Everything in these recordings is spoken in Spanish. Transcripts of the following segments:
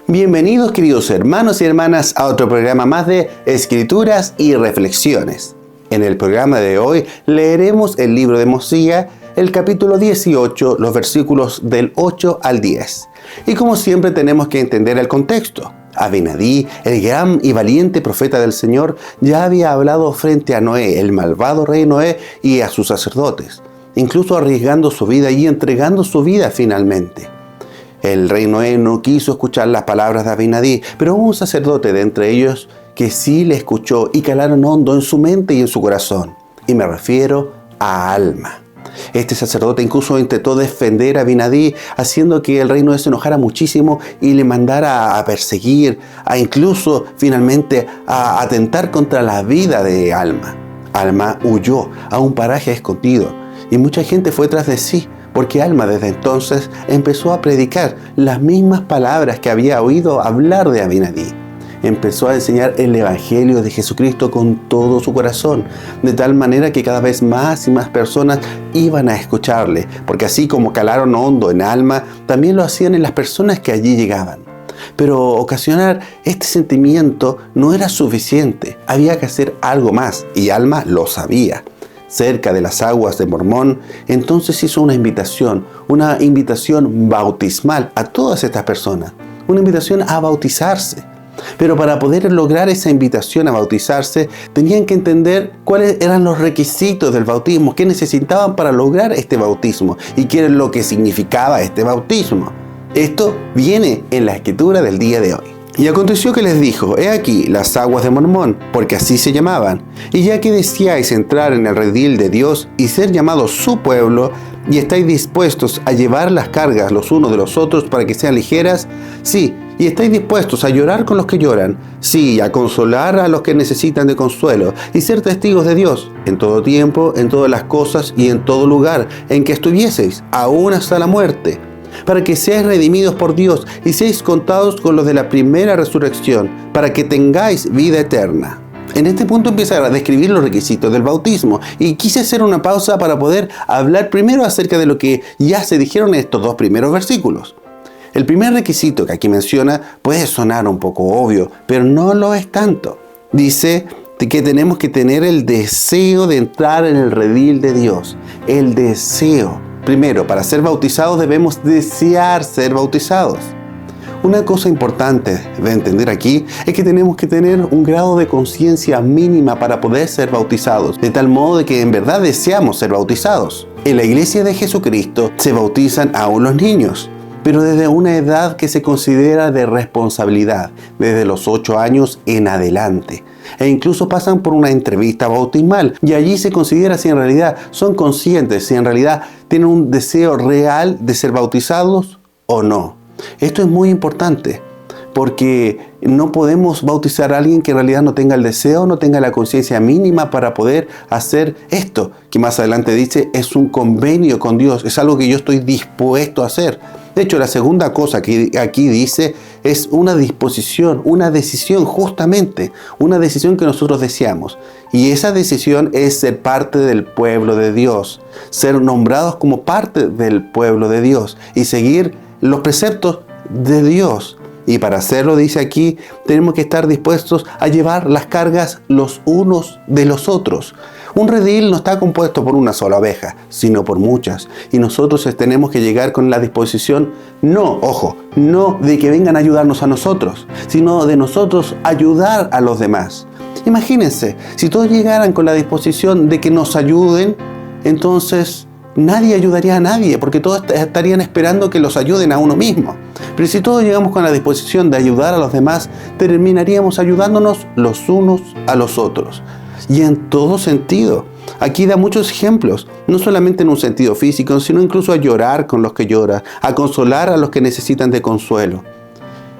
Bienvenidos, queridos hermanos y hermanas, a otro programa más de Escrituras y Reflexiones. En el programa de hoy leeremos el libro de Mosías, el capítulo 18, los versículos del 8 al 10. Y como siempre tenemos que entender el contexto. Abinadí, el gran y valiente profeta del Señor, ya había hablado frente a Noé, el malvado rey Noé, y a sus sacerdotes, incluso arriesgando su vida y entregando su vida finalmente. El rey Noé no quiso escuchar las palabras de Abinadí, pero hubo un sacerdote de entre ellos que sí le escuchó y calaron hondo en su mente y en su corazón. Y me refiero a Alma. Este sacerdote incluso intentó defender a Abinadí, haciendo que el rey Noé se enojara muchísimo y le mandara a perseguir, a incluso finalmente a atentar contra la vida de Alma. Alma huyó a un paraje escondido y mucha gente fue tras de sí, porque Alma desde entonces empezó a predicar las mismas palabras que había oído hablar de Abinadí. Empezó a enseñar el Evangelio de Jesucristo con todo su corazón, de tal manera que cada vez más y más personas iban a escucharle, porque así como calaron hondo en Alma, también lo hacían en las personas que allí llegaban. Pero ocasionar este sentimiento no era suficiente, había que hacer algo más, y Alma lo sabía. Cerca de las aguas de Mormón, entonces hizo una invitación bautismal a todas estas personas, una invitación a bautizarse. Pero para poder lograr esa invitación a bautizarse, tenían que entender cuáles eran los requisitos del bautismo, qué necesitaban para lograr este bautismo y qué es lo que significaba este bautismo. Esto viene en la escritura del día de hoy. Y aconteció que les dijo: he aquí las aguas de Mormón, porque así se llamaban, y ya que deseáis entrar en el redil de Dios y ser llamados su pueblo, y estáis dispuestos a llevar las cargas los unos de los otros para que sean ligeras, sí, y estáis dispuestos a llorar con los que lloran, sí, a consolar a los que necesitan de consuelo, y ser testigos de Dios, en todo tiempo, en todas las cosas y en todo lugar en que estuvieseis, aún hasta la muerte, para que seáis redimidos por Dios y seáis contados con los de la primera resurrección, para que tengáis vida eterna. En este punto empieza a describir los requisitos del bautismo, y quise hacer una pausa para poder hablar primero acerca de lo que ya se dijeron en estos dos primeros versículos. El primer requisito que aquí menciona puede sonar un poco obvio, pero no lo es tanto. Dice que tenemos que tener el deseo de entrar en el redil de Dios. El deseo. Primero, para ser bautizados debemos desear ser bautizados. Una cosa importante de entender aquí es que tenemos que tener un grado de conciencia mínima para poder ser bautizados, de tal modo de que en verdad deseamos ser bautizados. En la iglesia de Jesucristo se bautizan aún los niños, pero desde una edad que se considera de responsabilidad, desde los 8 años en adelante. E incluso pasan por una entrevista bautismal, y allí se considera si en realidad son conscientes, si en realidad tienen un deseo real de ser bautizados o no. Esto es muy importante, porque no podemos bautizar a alguien que en realidad no tenga el deseo, no tenga la conciencia mínima para poder hacer esto, que más adelante dice es un convenio con Dios, es algo que yo estoy dispuesto a hacer. De hecho, la segunda cosa que aquí dice es una disposición, una decisión justamente, una decisión que nosotros deseamos. Y esa decisión es ser parte del pueblo de Dios, ser nombrados como parte del pueblo de Dios y seguir los preceptos de Dios. Y para hacerlo, dice aquí, tenemos que estar dispuestos a llevar las cargas los unos de los otros. Un redil no está compuesto por una sola oveja, sino por muchas. Y nosotros tenemos que llegar con la disposición, no de que vengan a ayudarnos a nosotros, sino de nosotros ayudar a los demás. Imagínense, si todos llegaran con la disposición de que nos ayuden, entonces nadie ayudaría a nadie, porque todos estarían esperando que los ayuden a uno mismo. Pero si todos llegamos con la disposición de ayudar a los demás, terminaríamos ayudándonos los unos a los otros. Y en todo sentido. Aquí da muchos ejemplos, no solamente en un sentido físico, sino incluso a llorar con los que lloran, a consolar a los que necesitan de consuelo.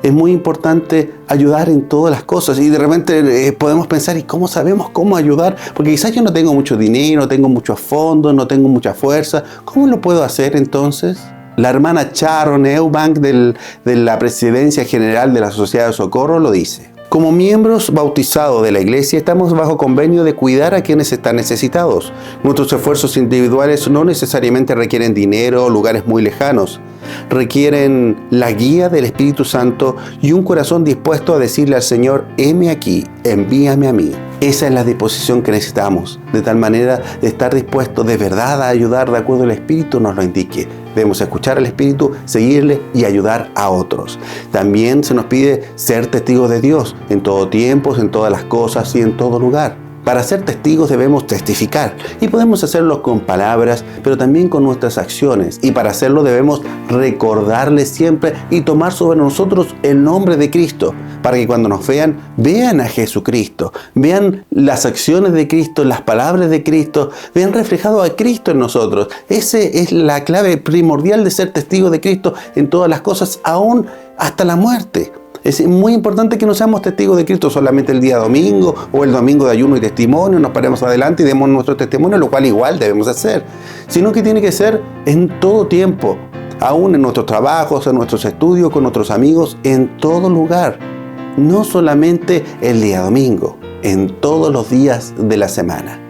Es muy importante ayudar en todas las cosas, y de repente podemos pensar, ¿y cómo sabemos cómo ayudar? Porque quizás yo no tengo mucho dinero, no tengo muchos fondos, no tengo mucha fuerza. ¿Cómo lo puedo hacer entonces? La hermana Sharon Eubank de la Presidencia General de la Sociedad de Socorro lo dice: como miembros bautizados de la iglesia estamos bajo convenio de cuidar a quienes están necesitados. Nuestros esfuerzos individuales no necesariamente requieren dinero o lugares muy lejanos. Requieren la guía del Espíritu Santo y un corazón dispuesto a decirle al Señor: heme aquí, envíame a mí. Esa es la disposición que necesitamos, de tal manera de estar dispuestos de verdad a ayudar de acuerdo al Espíritu nos lo indique. Debemos escuchar al Espíritu, seguirle y ayudar a otros. También se nos pide ser testigos de Dios en todo tiempo, en todas las cosas y en todo lugar. Para ser testigos debemos testificar y podemos hacerlo con palabras, pero también con nuestras acciones. Y para hacerlo debemos recordarle siempre y tomar sobre nosotros el nombre de Cristo, para que cuando nos vean, vean a Jesucristo, vean las acciones de Cristo, las palabras de Cristo, vean reflejado a Cristo en nosotros. Esa es la clave primordial de ser testigos de Cristo en todas las cosas, aún hasta la muerte. Es muy importante que no seamos testigos de Cristo solamente el día domingo o el domingo de ayuno y testimonio, nos paremos adelante y demos nuestro testimonio, lo cual igual debemos hacer, sino que tiene que ser en todo tiempo, aún en nuestros trabajos, en nuestros estudios, con nuestros amigos, en todo lugar, no solamente el día domingo, en todos los días de la semana.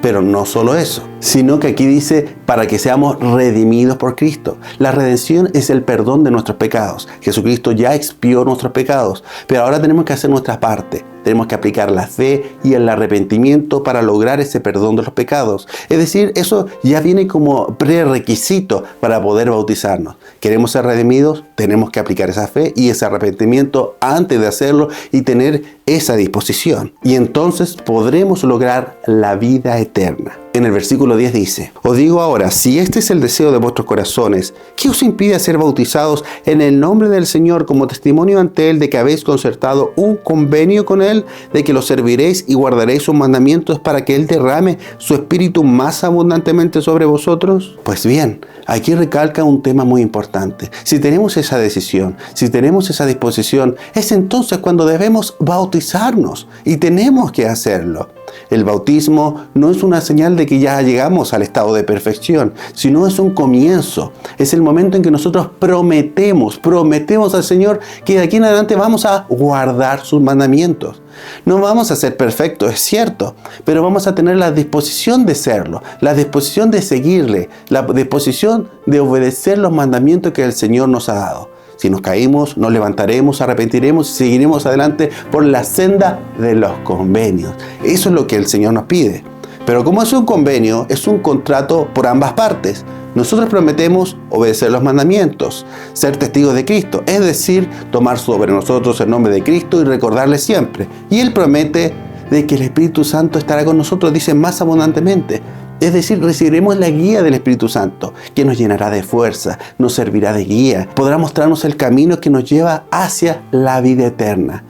Pero no solo eso, sino que aquí dice para que seamos redimidos por Cristo. La redención es el perdón de nuestros pecados. Jesucristo ya expió nuestros pecados, pero ahora tenemos que hacer nuestra parte. Tenemos que aplicar la fe y el arrepentimiento para lograr ese perdón de los pecados. Es decir, eso ya viene como prerequisito para poder bautizarnos. ¿Queremos ser redimidos? Tenemos que aplicar esa fe y ese arrepentimiento antes de hacerlo y tener esa disposición. Y entonces podremos lograr la vida eterna. En el versículo 10 dice: os digo ahora, si este es el deseo de vuestros corazones, ¿qué os impide ser bautizados en el nombre del Señor como testimonio ante Él de que habéis concertado un convenio con Él, de que lo serviréis y guardaréis sus mandamientos para que Él derrame su Espíritu más abundantemente sobre vosotros? Pues bien, aquí recalca un tema muy importante. Si tenemos esa decisión, si tenemos esa disposición, es entonces cuando debemos bautizarnos y tenemos que hacerlo. El bautismo no es una señal de que ya llegamos al estado de perfección, sino es un comienzo. Es el momento en que nosotros prometemos al Señor que de aquí en adelante vamos a guardar sus mandamientos. No vamos a ser perfectos, es cierto, pero vamos a tener la disposición de serlo, la disposición de seguirle, la disposición de obedecer los mandamientos que el Señor nos ha dado. Si nos caímos, nos levantaremos, arrepentiremos y seguiremos adelante por la senda de los convenios. Eso es lo que el Señor nos pide. Pero como es un convenio, es un contrato por ambas partes. Nosotros prometemos obedecer los mandamientos, ser testigos de Cristo, es decir, tomar sobre nosotros el nombre de Cristo y recordarle siempre. Y Él promete de que el Espíritu Santo estará con nosotros, dice, más abundantemente. Es decir, recibiremos la guía del Espíritu Santo, que nos llenará de fuerza, nos servirá de guía, podrá mostrarnos el camino que nos lleva hacia la vida eterna.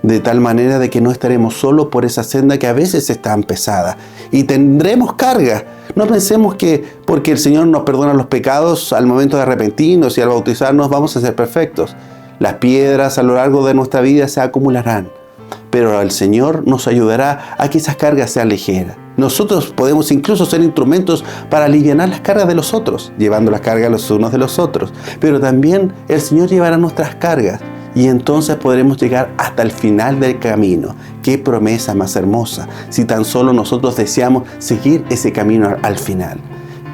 De tal manera de que no estaremos solos por esa senda que a veces es tan pesada. Y tendremos carga. No pensemos que porque el Señor nos perdona los pecados al momento de arrepentirnos y al bautizarnos vamos a ser perfectos. Las piedras a lo largo de nuestra vida se acumularán. Pero el Señor nos ayudará a que esas cargas sean ligeras. Nosotros podemos incluso ser instrumentos para aliviar las cargas de los otros, llevando las cargas los unos de los otros. Pero también el Señor llevará nuestras cargas y entonces podremos llegar hasta el final del camino. ¡Qué promesa más hermosa! Si tan solo nosotros deseamos seguir ese camino al final.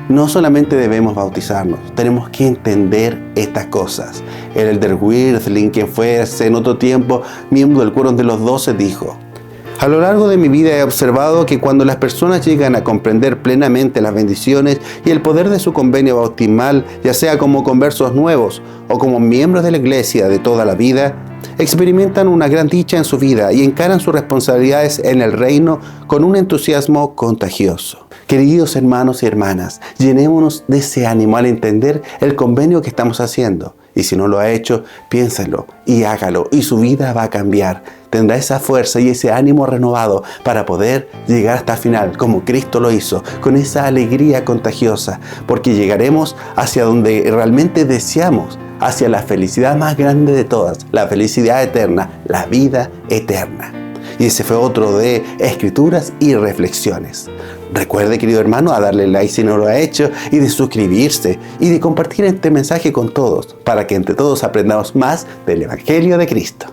No solamente debemos bautizarnos, tenemos que entender estas cosas. El elder Wirthlin, quien fue en otro tiempo miembro del Quórum de los 12, dijo: a lo largo de mi vida he observado que cuando las personas llegan a comprender plenamente las bendiciones y el poder de su convenio bautismal, ya sea como conversos nuevos o como miembros de la iglesia de toda la vida, experimentan una gran dicha en su vida y encaran sus responsabilidades en el reino con un entusiasmo contagioso. Queridos hermanos y hermanas, llenémonos de ese ánimo al entender el convenio que estamos haciendo. Y si no lo ha hecho, piénselo y hágalo y su vida va a cambiar. Tendrá esa fuerza y ese ánimo renovado para poder llegar hasta el final, como Cristo lo hizo, con esa alegría contagiosa, porque llegaremos hacia donde realmente deseamos, hacia la felicidad más grande de todas, la felicidad eterna, la vida eterna. Y ese fue otro de Escrituras y Reflexiones. Recuerde, querido hermano, a darle like si no lo ha hecho y de suscribirse y de compartir este mensaje con todos para que entre todos aprendamos más del Evangelio de Cristo.